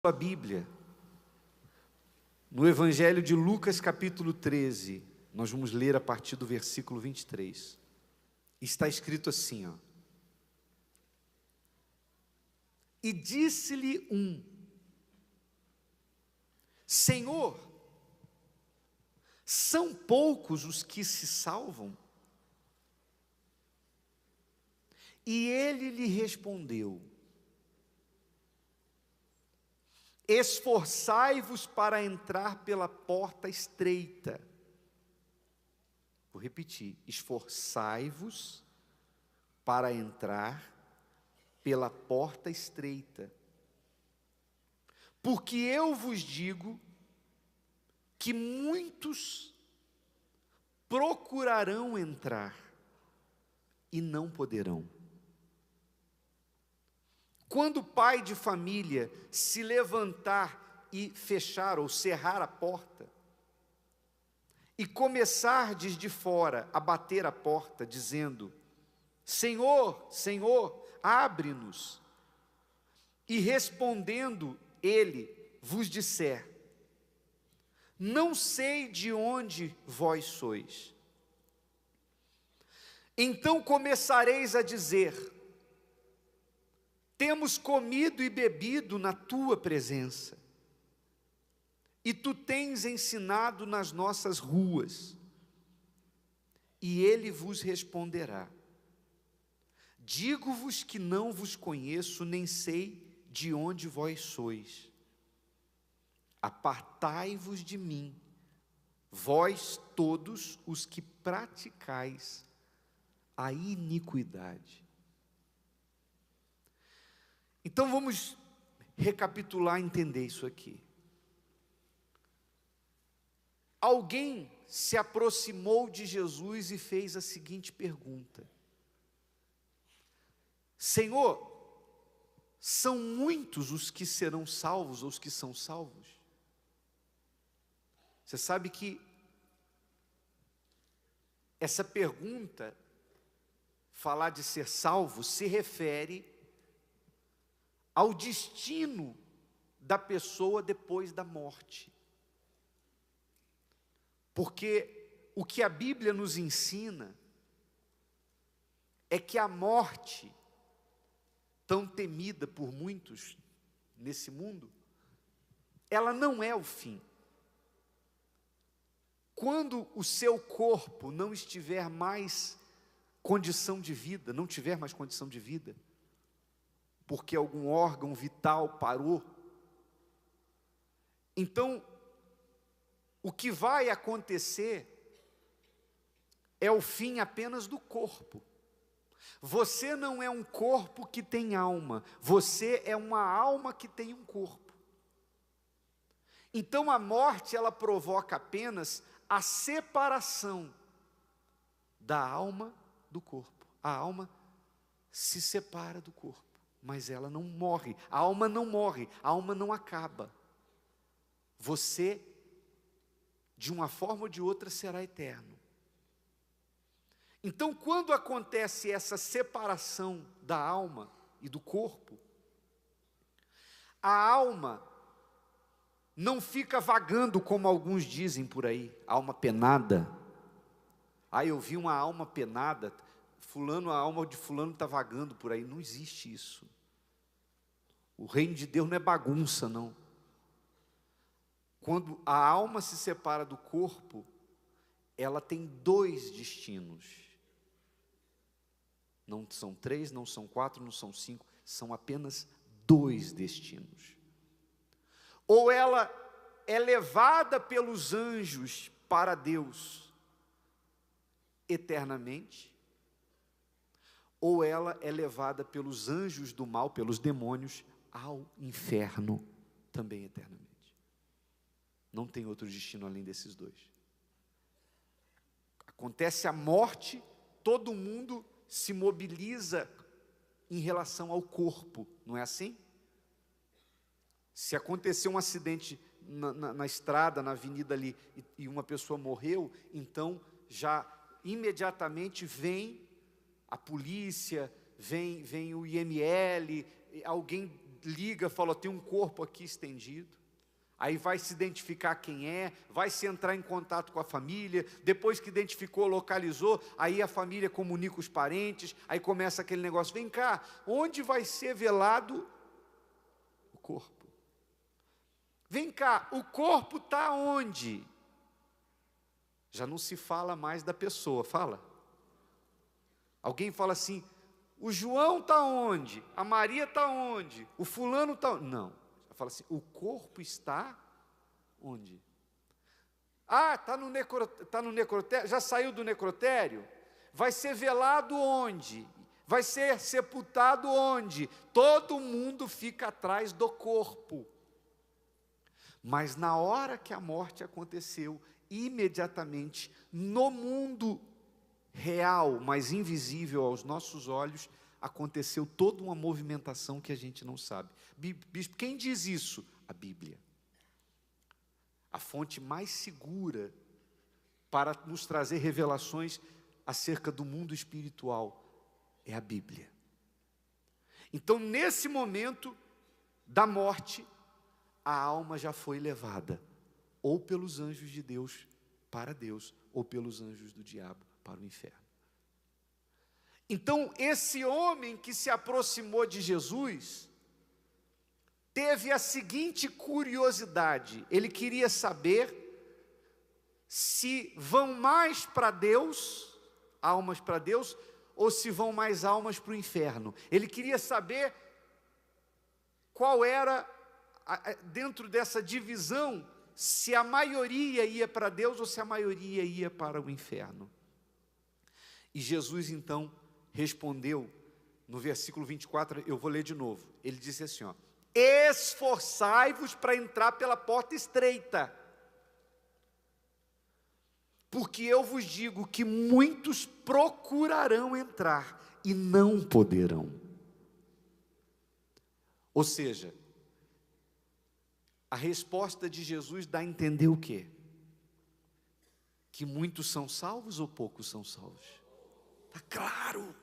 A Bíblia, no Evangelho de Lucas capítulo 13, nós vamos ler a partir do versículo 23, está escrito assim, E disse-lhe um: Senhor, são poucos os que se salvam? E ele lhe respondeu: Esforçai-vos para entrar pela porta estreita. Vou repetir: esforçai-vos para entrar pela porta estreita. Porque eu vos digo que muitos procurarão entrar e não poderão. Quando o pai de família se levantar e fechar ou cerrar a porta, e começardes de fora a bater a porta, dizendo: Senhor, Senhor, abre-nos. E respondendo ele vos disser: Não sei de onde vós sois. Então começareis a dizer: Temos comido e bebido na tua presença, e tu tens ensinado nas nossas ruas. E ele vos responderá: Digo-vos que não vos conheço, nem sei de onde vós sois. Apartai-vos de mim, vós todos os que praticais a iniquidade. Então vamos recapitular e entender isso aqui. Alguém se aproximou de Jesus e fez a seguinte pergunta: Senhor, são muitos os que serão salvos ou os que são salvos? Você sabe que essa pergunta, falar de ser salvo, se refere ao destino da pessoa depois da morte. Porque o que a Bíblia nos ensina é que a morte, tão temida por muitos nesse mundo, ela não é o fim. Quando o seu corpo não estiver mais condição de vida, não tiver mais condição de vida, porque algum órgão vital parou, então, o que vai acontecer é o fim apenas do corpo. Você não é um corpo que tem alma, você é uma alma que tem um corpo. Então a morte, ela provoca apenas a separação da alma do corpo. A alma se separa do corpo, mas ela não morre. A alma não morre, a alma não acaba. Você, de uma forma ou de outra, será eterno. Então, quando acontece essa separação da alma e do corpo, a alma não fica vagando como alguns dizem por aí, alma penada. Eu vi uma alma penada, a alma de fulano está vagando por aí. Não existe isso. O reino de Deus não é bagunça, não. Quando a alma se separa do corpo, ela tem dois destinos. Não são 3, não são 4, não são 5, são apenas 2 destinos. Ou ela é levada pelos anjos para Deus eternamente, ou ela é levada pelos anjos do mal, pelos demônios, ao inferno também eternamente. Não tem outro destino além desses dois. Acontece a morte, todo mundo se mobiliza em relação ao corpo, não é assim? Se acontecer um acidente na estrada, na avenida ali, e uma pessoa morreu, então já imediatamente vem a polícia, vem o IML, alguém liga, fala, tem um corpo aqui estendido. Aí vai se identificar quem é, vai se entrar em contato com a família, depois que identificou, localizou, aí a família comunica os parentes, aí começa aquele negócio, vem cá, onde vai ser velado o corpo? Vem cá, o corpo está onde? Já não se fala mais da pessoa, fala? Alguém fala assim, o João está onde? A Maria está onde? O fulano está onde? Não. Fala assim, o corpo está onde? Ah, está no necrotério, já saiu do necrotério? Vai ser velado onde? Vai ser sepultado onde? Todo mundo fica atrás do corpo. Mas na hora que a morte aconteceu, imediatamente, no mundo real, mas invisível aos nossos olhos, aconteceu toda uma movimentação que a gente não sabe. Bispo, quem diz isso? A Bíblia. A fonte mais segura para nos trazer revelações acerca do mundo espiritual é a Bíblia. Então, nesse momento da morte, a alma já foi levada, ou pelos anjos de Deus para Deus, ou pelos anjos do diabo para o inferno. Então, esse homem que se aproximou de Jesus, teve a seguinte curiosidade, ele queria saber se vão mais para Deus, almas para Deus, ou se vão mais almas para o inferno. Ele queria saber qual era, dentro dessa divisão, se a maioria ia para Deus ou se a maioria ia para o inferno. E Jesus então respondeu, no versículo 24, eu vou ler de novo, ele disse assim, ó, esforçai-vos para entrar pela porta estreita, porque eu vos digo que muitos procurarão entrar e não poderão. Ou seja, a resposta de Jesus dá a entender o quê? Que muitos são salvos ou poucos são salvos? Está claro!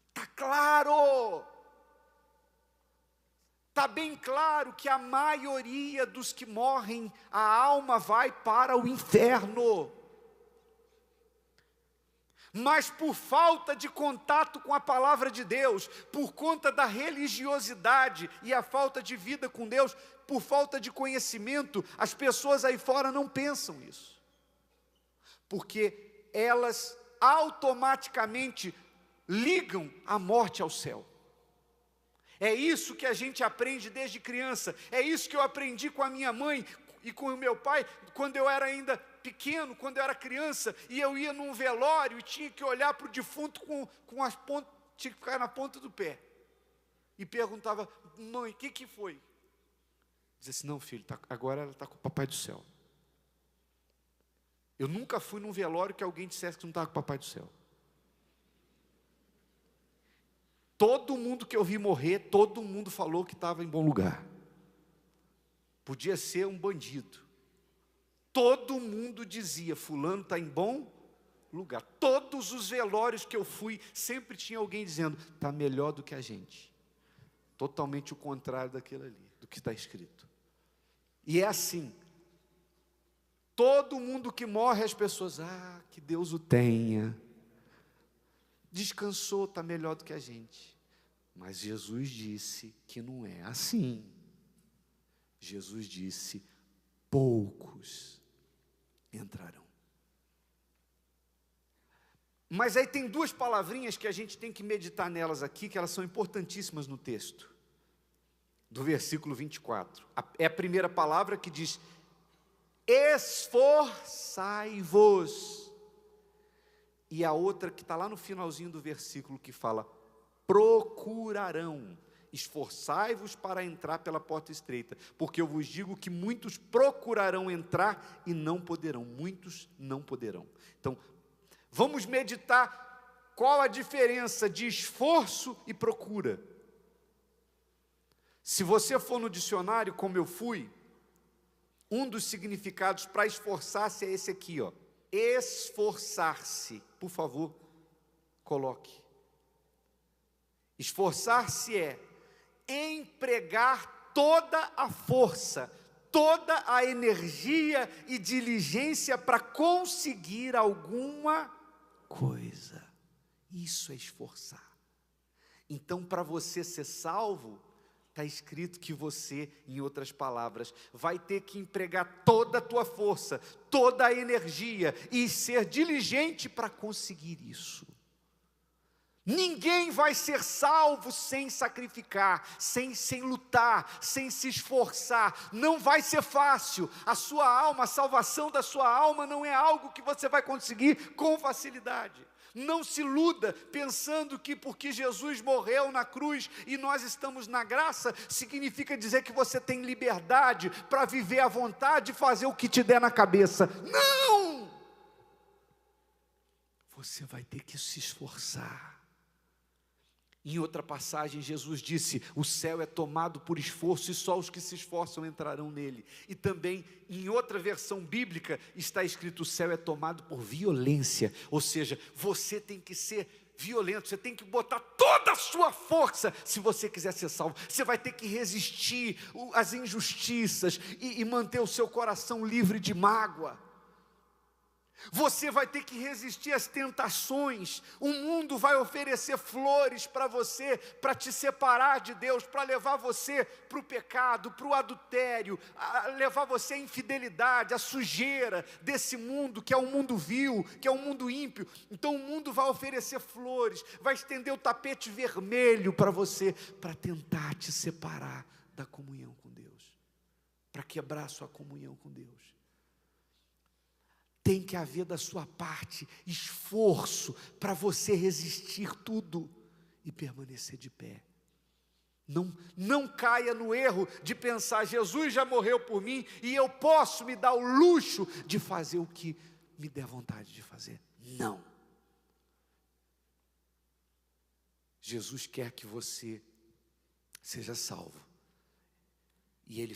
Está claro! Está bem claro que a maioria dos que morrem, a alma vai para o inferno. Mas por falta de contato com a palavra de Deus, por conta da religiosidade e a falta de vida com Deus, por falta de conhecimento, as pessoas aí fora não pensam isso. Porque elas automaticamente ligam a morte ao céu. É isso que a gente aprende desde criança, é isso que eu aprendi com a minha mãe e com o meu pai, quando eu era ainda pequeno, quando eu era criança, e eu ia num velório e tinha que olhar para o defunto com as pontas, tinha que ficar na ponta do pé, e perguntava, mãe, o que foi? Dizia assim, não filho, agora ela está com o papai do céu. Eu nunca fui num velório que alguém dissesse que não estava com o papai do céu. Todo mundo que eu vi morrer, todo mundo falou que estava em bom lugar. Podia ser um bandido. Todo mundo dizia, fulano está em bom lugar. Todos os velórios que eu fui, sempre tinha alguém dizendo, está melhor do que a gente. Totalmente o contrário daquilo ali, do que está escrito. E é assim. Todo mundo que morre, as pessoas, que Deus o tenha. Descansou, está melhor do que a gente. Mas Jesus disse que não é assim. Jesus disse, poucos entrarão. Mas aí tem duas palavrinhas que a gente tem que meditar nelas aqui, que elas são importantíssimas no texto, do versículo 24. É a primeira palavra que diz, esforçai-vos. E a outra que está lá no finalzinho do versículo que fala, procurarão. Esforçai-vos para entrar pela porta estreita, porque eu vos digo que muitos procurarão entrar e não poderão, muitos não poderão. Então, vamos meditar qual a diferença de esforço e procura. Se você for no dicionário, como eu fui, um dos significados para esforçar-se é esse aqui, ó. Esforçar-se, por favor, coloque. Esforçar-se é empregar toda a força, toda a energia e diligência para conseguir alguma coisa. Isso é esforçar. Então, para você ser salvo, está escrito que você, em outras palavras, vai ter que empregar toda a tua força, toda a energia e ser diligente para conseguir isso. Ninguém vai ser salvo sem sacrificar, sem lutar, sem se esforçar. Não vai ser fácil. A sua alma, a salvação da sua alma não é algo que você vai conseguir com facilidade. Não se iluda pensando que porque Jesus morreu na cruz e nós estamos na graça, significa dizer que você tem liberdade para viver à vontade e fazer o que te der na cabeça. Não! Você vai ter que se esforçar. Em outra passagem, Jesus disse: o céu é tomado por esforço e só os que se esforçam entrarão nele. E também, em outra versão bíblica, está escrito: o céu é tomado por violência. Ou seja, você tem que ser violento, você tem que botar toda a sua força se você quiser ser salvo. Você vai ter que resistir às injustiças e manter o seu coração livre de mágoa. Você vai ter que resistir às tentações. O mundo vai oferecer flores para você, para te separar de Deus, para levar você para o pecado, para o adultério, levar você à infidelidade, à sujeira desse mundo, que é um mundo vil, que é um mundo ímpio. Então o mundo vai oferecer flores, vai estender o tapete vermelho para você, para tentar te separar da comunhão com Deus, para quebrar sua comunhão com Deus. Tem que haver da sua parte esforço para você resistir tudo e permanecer de pé. Não caia no erro de pensar: Jesus já morreu por mim e eu posso me dar o luxo de fazer o que me der vontade de fazer. Não. Jesus quer que você seja salvo. E Ele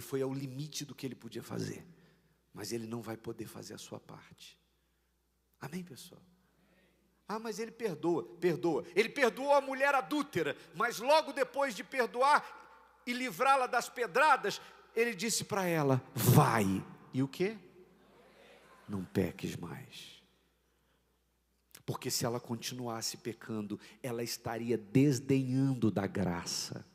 foi ao limite do que Ele podia fazer. Mas Ele não vai poder fazer a sua parte. Amém, pessoal? Mas Ele perdoa. Ele perdoou a mulher adúltera, mas logo depois de perdoar e livrá-la das pedradas, Ele disse para ela: vai. E o quê? Não peques mais. Porque se ela continuasse pecando, ela estaria desdenhando da graça.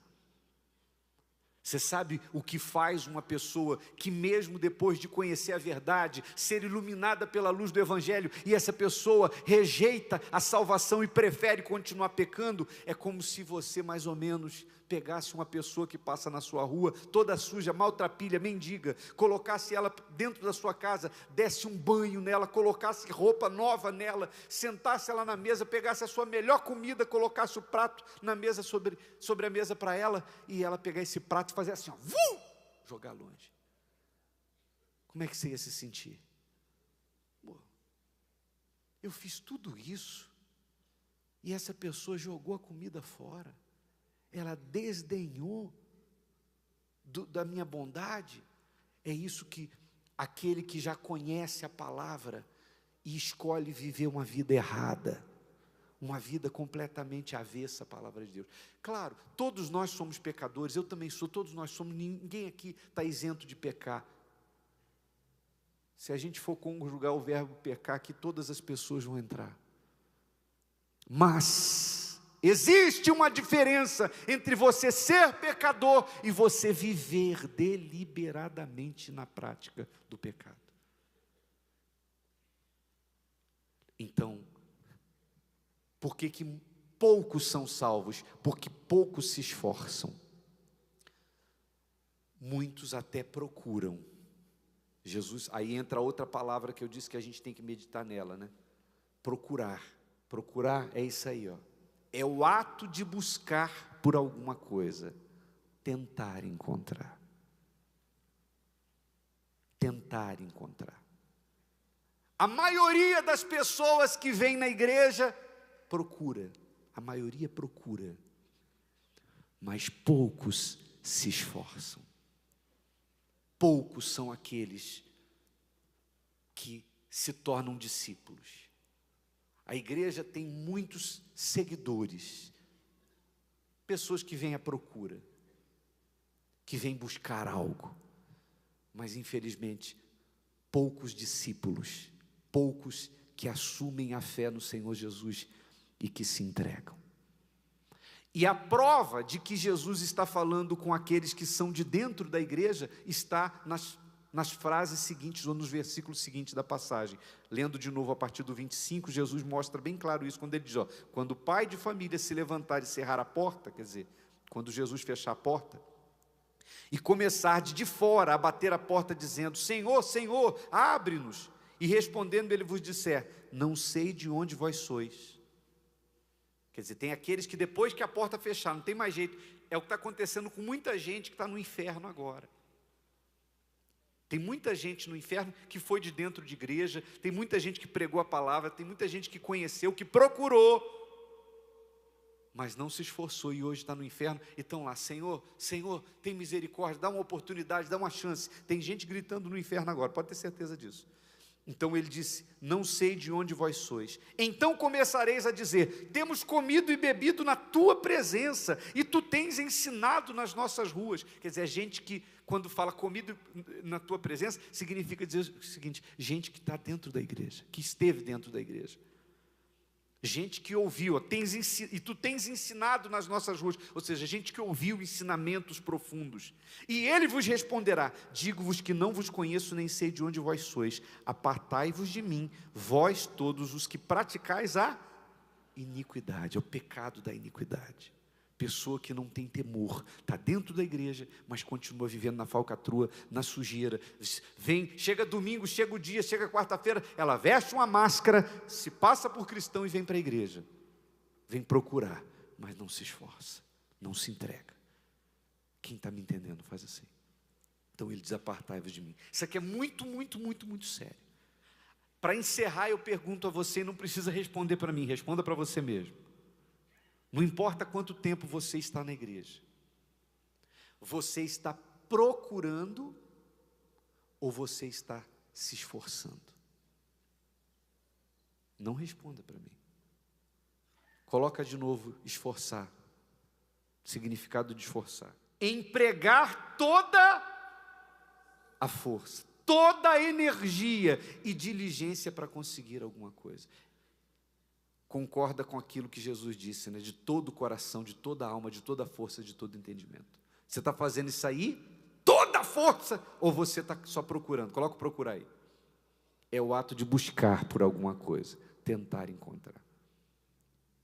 Você sabe o que faz uma pessoa que, mesmo depois de conhecer a verdade, ser iluminada pela luz do Evangelho, e essa pessoa rejeita a salvação e prefere continuar pecando? É como se você, mais ou menos, pegasse uma pessoa que passa na sua rua, toda suja, maltrapilha, mendiga, colocasse ela dentro da sua casa, desse um banho nela, colocasse roupa nova nela, sentasse ela na mesa, pegasse a sua melhor comida, colocasse o prato na mesa, sobre a mesa para ela, e ela pegar esse prato e fazer assim, jogar longe. Como é que você ia se sentir? Eu fiz tudo isso, e essa pessoa jogou a comida fora. Ela desdenhou da minha bondade. É isso que aquele que já conhece a palavra e escolhe viver uma vida errada, uma vida completamente avessa à palavra de Deus. Claro, todos nós somos pecadores, eu também sou, todos nós somos, ninguém aqui está isento de pecar. Se a gente for conjugar o verbo pecar, aqui todas as pessoas vão entrar. Mas existe uma diferença entre você ser pecador e você viver deliberadamente na prática do pecado. Então, por que poucos são salvos? Porque poucos se esforçam. Muitos até procuram. Jesus, aí entra outra palavra que eu disse que a gente tem que meditar nela, né? Procurar. Procurar é isso aí, ó. É o ato de buscar por alguma coisa, tentar encontrar. Tentar encontrar. A maioria das pessoas que vem na igreja procura, a maioria procura, mas poucos se esforçam. Poucos são aqueles que se tornam discípulos. A igreja tem muitos seguidores, pessoas que vêm à procura, que vêm buscar algo, mas infelizmente, poucos discípulos, poucos que assumem a fé no Senhor Jesus e que se entregam. E a prova de que Jesus está falando com aqueles que são de dentro da igreja está nas frases seguintes, ou nos versículos seguintes da passagem. Lendo de novo a partir do 25, Jesus mostra bem claro isso, quando ele diz, quando o pai de família se levantar e cerrar a porta, quer dizer, quando Jesus fechar a porta, e começar de fora a bater a porta dizendo, Senhor, Senhor, abre-nos, e respondendo ele vos disser, não sei de onde vós sois. Quer dizer, tem aqueles que depois que a porta fechar, não tem mais jeito, é o que está acontecendo com muita gente que está no inferno agora. Tem muita gente no inferno que foi de dentro de igreja, tem muita gente que pregou a palavra, tem muita gente que conheceu, que procurou, mas não se esforçou e hoje está no inferno e estão lá, Senhor, Senhor, tem misericórdia, dá uma oportunidade, dá uma chance. Tem gente gritando no inferno agora, pode ter certeza disso. Então ele disse, não sei de onde vós sois. Então começareis a dizer, temos comido e bebido na tua presença, e tu tens ensinado nas nossas ruas. Quer dizer, gente que, quando fala comido na tua presença, significa dizer o seguinte, gente que está dentro da igreja, que esteve dentro da igreja. Gente que ouviu, e tu tens ensinado nas nossas ruas, ou seja, gente que ouviu ensinamentos profundos. E ele vos responderá, digo-vos que não vos conheço, nem sei de onde vós sois, apartai-vos de mim, vós todos os que praticais a iniquidade, é o pecado da iniquidade. Pessoa que não tem temor, está dentro da igreja, mas continua vivendo na falcatrua, na sujeira. Vem, chega domingo, chega o dia, chega quarta-feira, ela veste uma máscara, se passa por cristão e vem para a igreja. Vem procurar, mas não se esforça, não se entrega. Quem está me entendendo faz assim. Então ele diz, apartai-vos de mim. Isso aqui é muito, muito, muito, muito sério. Para encerrar, eu pergunto a você, não precisa responder para mim, responda para você mesmo. Não importa quanto tempo você está na igreja, você está procurando ou você está se esforçando? Não responda para mim. Coloca de novo, esforçar. Significado de esforçar. Empregar toda a força, toda a energia e diligência para conseguir alguma coisa. Concorda com aquilo que Jesus disse, né? De todo o coração, de toda a alma, de toda a força, de todo entendimento. Você está fazendo isso aí, toda a força, ou você está só procurando? Coloca o procurar aí. É o ato de buscar por alguma coisa, tentar encontrar.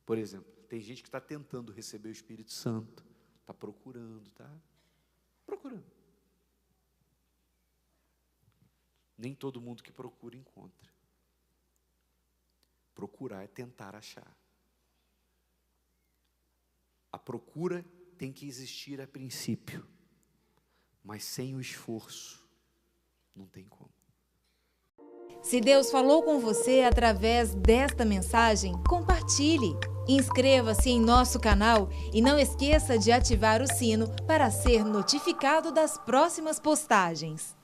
Por exemplo, tem gente que está tentando receber o Espírito Santo, está procurando, está procurando. Nem todo mundo que procura encontra. Procurar é tentar achar. A procura tem que existir a princípio, mas sem o esforço, não tem como. Se Deus falou com você através desta mensagem, compartilhe. Inscreva-se em nosso canal e não esqueça de ativar o sino para ser notificado das próximas postagens.